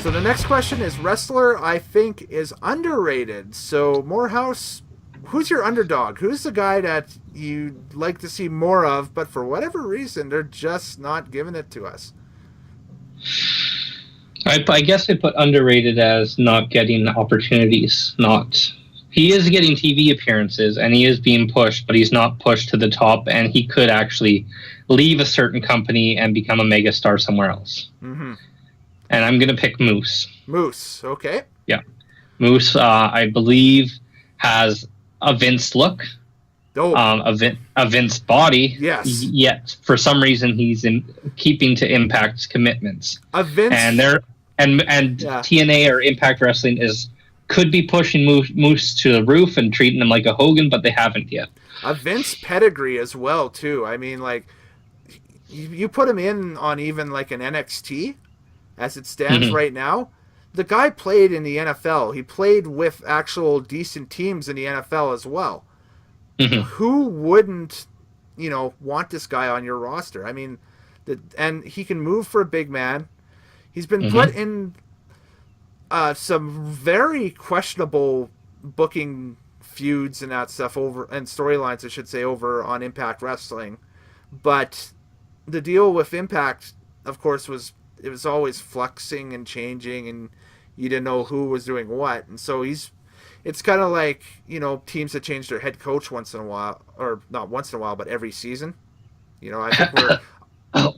So the next question is wrestler I think is underrated. So Morehouse, who's your underdog? Who's the guy that you'd like to see more of, but for whatever reason they're just not giving it to us? I guess I put underrated as not getting opportunities. Not He is getting TV appearances and he is being pushed, but he's not pushed to the top, and he could actually leave a certain company and become a megastar somewhere else. Mm-hmm. And I'm gonna pick Moose. Moose, okay. Yeah, Moose. I believe has a Vince look. Oh, A Vince body. yes. Yet for some reason he's keeping to Impact's commitments. A Vince, And yeah. TNA or Impact Wrestling could be pushing Moose to the roof and treating him like a Hogan, but they haven't yet. A Vince pedigree as well too. I mean, like you put him in on even like an NXT as it stands right now. The guy played in the NFL. He played with actual decent teams in the NFL as well. Who wouldn't, want this guy on your roster? I mean, and he can move for a big man. He's been put in some very questionable booking feuds and that stuff and storylines, I should say, over on Impact Wrestling. But the deal with Impact, of course, was it was always fluxing and changing, and you didn't know who was doing what. And so it's kind of like, teams that change their head coach once in a while, or not once in a while, but every season. I think we're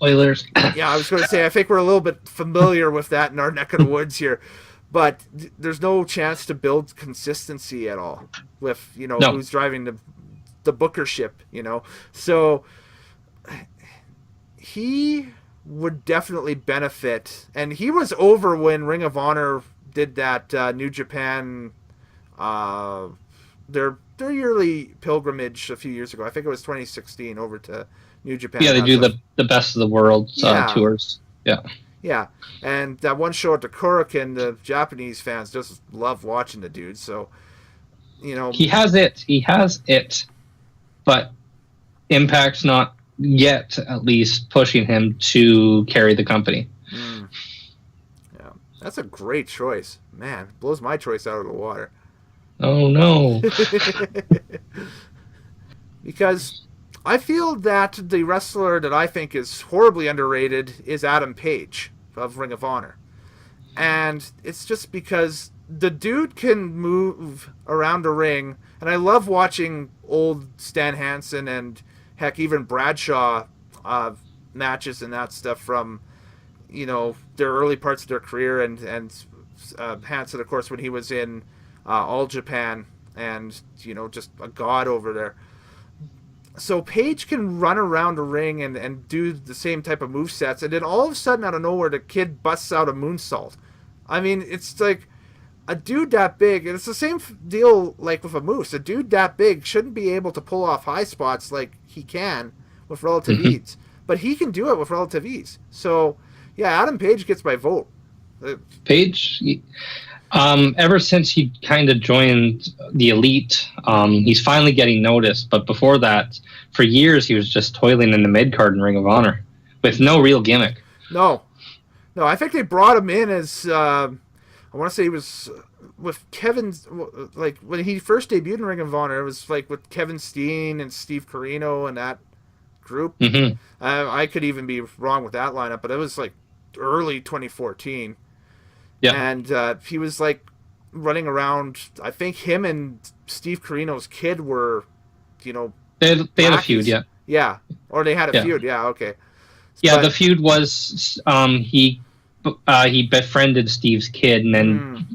Oilers. Yeah, I was going to say, I think we're a little bit familiar with that in our neck of the woods here. But there's no chance to build consistency at all with, who's driving the booker ship, So he would definitely benefit. And he was over when Ring of Honor did that New Japan, their yearly pilgrimage a few years ago. I think it was 2016 over to New Japan. Yeah, they do the best of the world tours. Yeah. Yeah, and that one show at the Korakuen, the Japanese fans just love watching the dude. So, he has it, but Impact's not yet, at least, pushing him to carry the company. Yeah, that's a great choice, man. Blows my choice out of the water. Oh no! Because I feel that the wrestler that I think is horribly underrated is Adam Page of Ring of Honor. And it's just because the dude can move around the ring, and I love watching old Stan Hansen and heck even Bradshaw matches and that stuff from their early parts of their career, and Hansen, of course, when he was in All Japan, and just a god over there. So Page can run around a ring and do the same type of movesets, and then all of a sudden, out of nowhere, the kid busts out a moonsault. I mean, it's like a dude that big, and it's the same deal like with a Moose. A dude that big shouldn't be able to pull off high spots like he can with relative ease, but he can do it with relative ease. So, yeah, Adam Page gets my vote. Page, ever since he kind of joined the Elite, he's finally getting noticed. But before that, for years, he was just toiling in the mid-card in Ring of Honor with no real gimmick. No, I think they brought him in as, I want to say he was with Kevin's, like, when he first debuted in Ring of Honor, it was like with Kevin Steen and Steve Corino and that group. I could even be wrong with that lineup, but it was like early 2014. Yeah. And he was like running around. I think him and Steve Corino's kid were, they had a feud, yeah. Yeah, or they had a feud, yeah, okay. Yeah, the feud was he befriended Steve's kid and then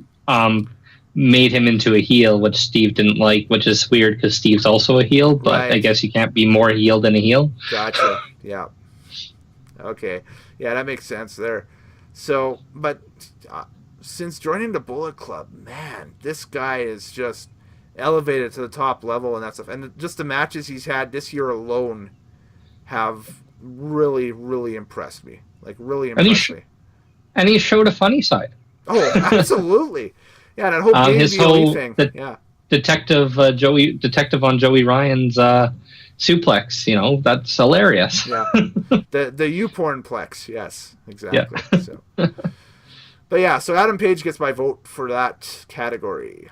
made him into a heel, which Steve didn't like, which is weird because Steve's also a heel, but right. I guess you can't be more heel than a heel. Gotcha, yeah. Okay, yeah, that makes sense there. So, but since joining the Bullet Club, man, this guy is just elevated to the top level and that stuff. And just the matches he's had this year alone have really, really impressed me. Like, really impressed me. And he showed a funny side. Oh, absolutely. Yeah, that whole his whole thing. Detective on Joey Ryan's suplex, that's hilarious. Yeah. The U-porn plex, yes, exactly. Yeah. So. But yeah, so Adam Page gets my vote for that category.